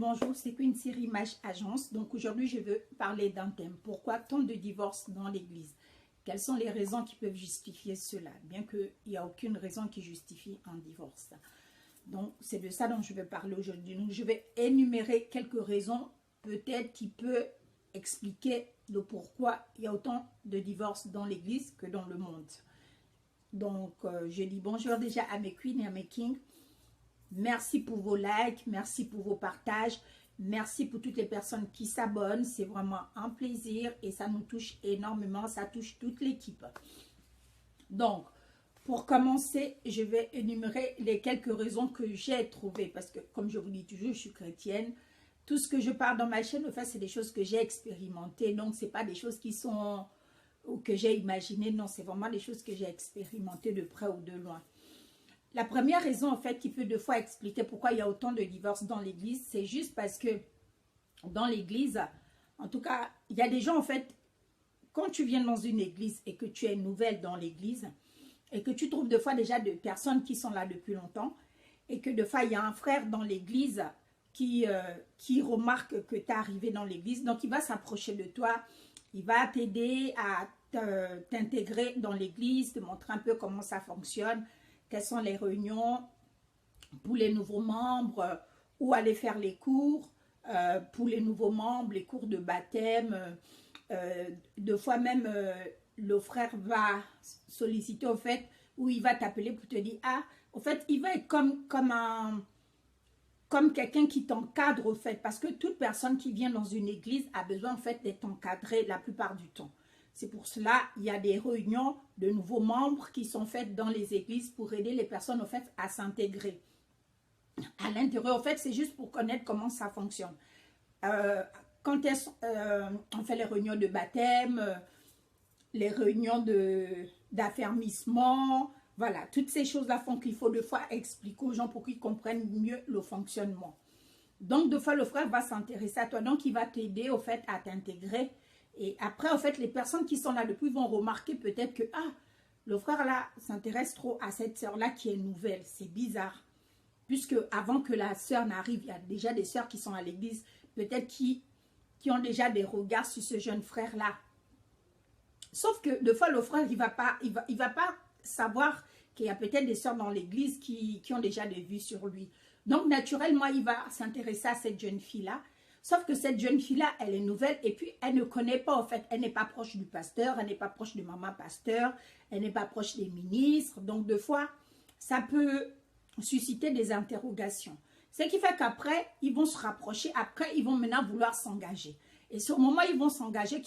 Bonjour, c'est Queen Siri Image Agence. Donc aujourd'hui, je veux parler d'un thème. Pourquoi tant de divorces dans l'Église? Quelles sont les raisons qui peuvent justifier cela? Bien qu'il n'y a aucune raison qui justifie un divorce. Donc c'est de ça dont je veux parler aujourd'hui. Donc je vais énumérer quelques raisons peut-être qui peuvent expliquer le pourquoi il y a autant de divorces dans l'Église que dans le monde. Donc je dis bonjour déjà à mes queens et à mes kings. Merci pour vos likes, merci pour vos partages, merci pour toutes les personnes qui s'abonnent. C'est vraiment un plaisir et ça nous touche énormément, ça touche toute l'équipe. Donc, pour commencer, je vais énumérer les quelques raisons que j'ai trouvées. Parce que, comme je vous dis toujours, je suis chrétienne. Tout ce que je parle dans ma chaîne, en fait, c'est des choses que j'ai expérimentées. Donc, ce n'est pas des choses qui sont ou que j'ai imaginées. Non, c'est vraiment des choses que j'ai expérimentées de près ou de loin. La première raison, en fait, qui peut deux fois expliquer pourquoi il y a autant de divorces dans l'Église, c'est juste parce que dans l'Église, en tout cas, il y a des gens, en fait, quand tu viens dans une église et que tu es nouvelle dans l'église et que tu trouves des fois déjà des personnes qui sont là depuis longtemps et que des fois, il y a un frère dans l'église qui remarque que tu es arrivé dans l'église, donc il va s'approcher de toi, il va t'aider à t'intégrer dans l'église, te montrer un peu comment ça fonctionne, quelles sont les réunions pour les nouveaux membres, où aller faire les cours pour les nouveaux membres, les cours de baptême. Deux fois même, le frère va solliciter au fait, ou il va t'appeler pour te dire, ah, au fait, il va être comme quelqu'un qui t'encadre au fait, parce que toute personne qui vient dans une église a besoin en fait d'être encadrée la plupart du temps. C'est pour cela il y a des réunions de nouveaux membres qui sont faites dans les églises pour aider les personnes au fait à s'intégrer. À l'intérieur, en fait, c'est juste pour connaître comment ça fonctionne. Quand on fait les réunions de baptême, les réunions d'affermissement, voilà, toutes ces choses-là font qu'il faut deux fois expliquer aux gens pour qu'ils comprennent mieux le fonctionnement. Donc, deux fois, le frère va s'intéresser à toi. Donc, il va t'aider au fait à t'intégrer. Et après, en fait, les personnes qui sont là depuis vont remarquer peut-être que, ah, le frère là s'intéresse trop à cette sœur-là qui est nouvelle. C'est bizarre. Puisque avant que la sœur n'arrive, il y a déjà des sœurs qui sont à l'église, peut-être qui ont déjà des regards sur ce jeune frère-là. Sauf que, des fois, le frère, il va pas savoir qu'il y a peut-être des sœurs dans l'église qui ont déjà des vues sur lui. Donc, naturellement, il va s'intéresser à cette jeune fille-là. Sauf que cette jeune fille-là, elle est nouvelle et puis elle ne connaît pas, en fait, elle n'est pas proche du pasteur, elle n'est pas proche de maman pasteur, elle n'est pas proche des ministres. Donc, des fois, ça peut susciter des interrogations. Ce qui fait qu'après, ils vont se rapprocher, après, ils vont maintenant vouloir s'engager. Et sur le moment, ils vont s'engager,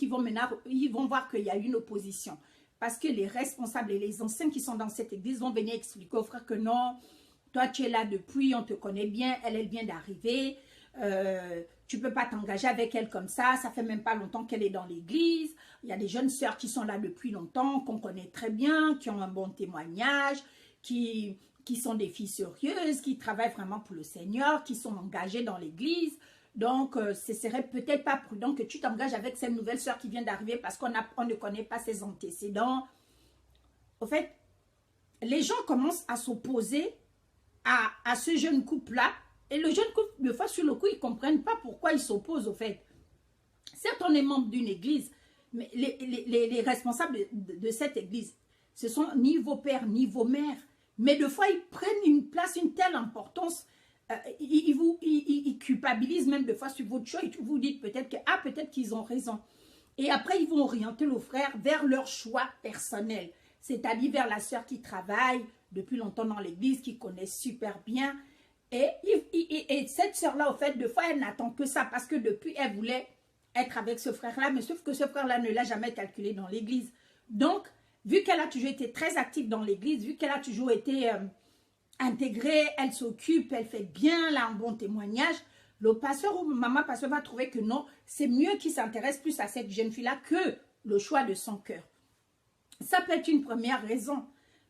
ils vont voir qu'il y a une opposition. Parce que les responsables et les anciens qui sont dans cette église vont venir expliquer au frère que non, toi, tu es là depuis, on te connaît bien, elle vient d'arriver. Tu ne peux pas t'engager avec elle comme ça fait même pas longtemps qu'elle est dans l'église. Il y a des jeunes sœurs qui sont là depuis longtemps, qu'on connaît très bien, qui ont un bon témoignage, qui sont des filles sérieuses, qui travaillent vraiment pour le Seigneur, qui sont engagées dans l'église. Donc, ce serait peut-être pas prudent que tu t'engages avec cette nouvelle sœur qui vient d'arriver parce qu'on ne connaît pas ses antécédents. Au fait, les gens commencent à s'opposer à ce jeune couple-là. Et le jeune couple, de fois sur le coup, ils ne comprennent pas pourquoi ils s'opposent au fait. Certes, on est membre d'une église, mais les responsables de cette église, ce sont ni vos pères, ni vos mères. Mais de fois, ils prennent une telle importance, ils culpabilisent même de fois sur votre choix. Et vous dites peut-être peut-être qu'ils ont raison. Et après, ils vont orienter le frère vers leur choix personnel. C'est-à-dire vers la sœur qui travaille depuis longtemps dans l'église, qui connaît super bien. Et cette sœur-là, au fait, de fois, elle n'attend que ça parce que depuis, elle voulait être avec ce frère-là, mais sauf que ce frère-là ne l'a jamais calculé dans l'église. Donc, vu qu'elle a toujours été très active dans l'église, vu qu'elle a toujours été intégrée, elle s'occupe, elle fait bien, elle a un bon témoignage, le pasteur ou maman pasteur va trouver que non, c'est mieux qu'il s'intéresse plus à cette jeune fille-là que le choix de son cœur. Ça peut être une première raison.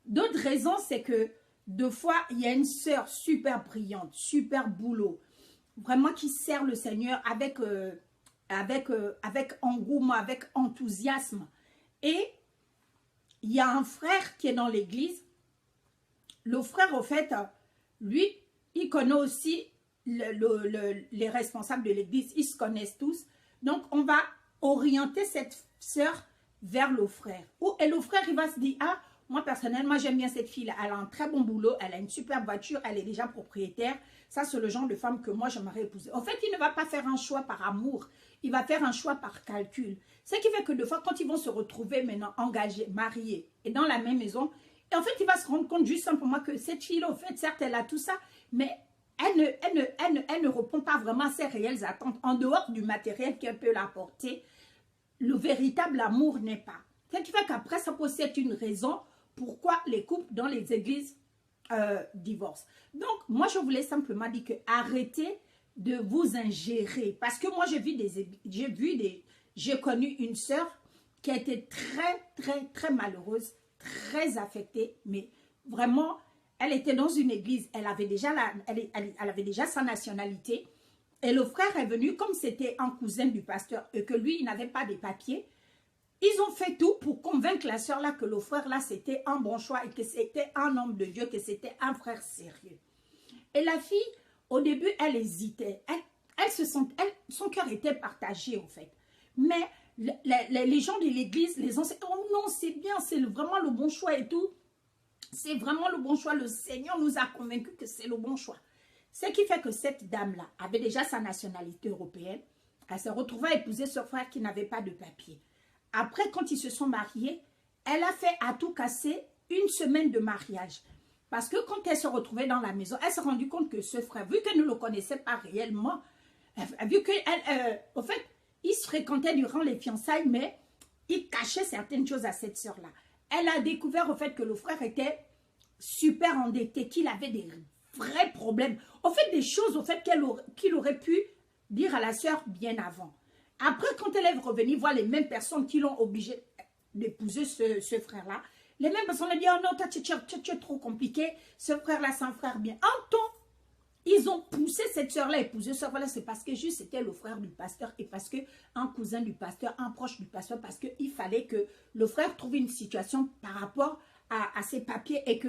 D'autres raisons, c'est que deux fois, il y a une sœur super brillante, super boulot, vraiment qui sert le Seigneur avec engouement, avec enthousiasme. Et il y a un frère qui est dans l'église. Le frère, au fait, lui, il connaît aussi les responsables de l'église, ils se connaissent tous. Donc, on va orienter cette sœur vers le frère. Et le frère, il va se dire, ah, moi personnellement, j'aime bien cette fille-là. Elle a un très bon boulot, elle a une super voiture, elle est déjà propriétaire. Ça, c'est le genre de femme que moi, j'aimerais épouser. En fait, il ne va pas faire un choix par amour. Il va faire un choix par calcul. Ce qui fait que des fois, quand ils vont se retrouver maintenant engagés, mariés et dans la même maison, et en fait, il va se rendre compte juste simplement que cette fille-là, en fait, certes, elle a tout ça, mais elle ne répond pas vraiment à ses réelles attentes. En dehors du matériel qu'elle peut l'apporter, le véritable amour n'est pas. Ce qui fait qu'après, ça peut aussi être une raison pourquoi les couples dans les églises divorcent. Donc, moi, je voulais simplement dire que arrêtez de vous ingérer. Parce que moi, j'ai connu une sœur qui a été très malheureuse, très affectée, mais vraiment, elle était dans une église, elle avait déjà sa nationalité, et le frère est venu, comme c'était un cousin du pasteur, et que lui, il n'avait pas de papiers, ils ont fait tout pour convaincre la sœur là que le frère là, c'était un bon choix, et que c'était un homme de Dieu, que c'était un frère sérieux. Et la fille, au début, elle hésitait, son cœur était partagé en fait, mais les gens de l'église, les enseignants, oh non, c'est bien, c'est vraiment le bon choix et tout. C'est vraiment le bon choix. Le Seigneur nous a convaincus que c'est le bon choix. Ce qui fait que cette dame-là avait déjà sa nationalité européenne. Elle s'est retrouvée à épouser ce frère qui n'avait pas de papier. Après, quand ils se sont mariés, elle a fait à tout casser une semaine de mariage. Parce que quand elle se retrouvait dans la maison, elle s'est rendue compte que ce frère, vu qu'elle ne le connaissait pas réellement, vu qu'elle, au fait, il se fréquentait durant les fiançailles, mais il cachait certaines choses à cette sœur-là. Elle a découvert au fait que le frère était super endetté, qu'il avait des vrais problèmes. Au fait, des choses au fait qu'il aurait pu dire à la sœur bien avant. Après, quand elle est revenue voir les mêmes personnes qui l'ont obligé d'épouser ce frère-là, les mêmes personnes ont dit, oh non, tu es trop compliqué, ce frère-là, c'est un frère bien. En temps, ils ont poussé cette sœur-là à épouser ce frère-là, c'est parce que juste c'était le frère du pasteur et parce que un cousin du pasteur, un proche du pasteur, parce qu'il fallait que le frère trouve une situation par rapport à ses papiers et que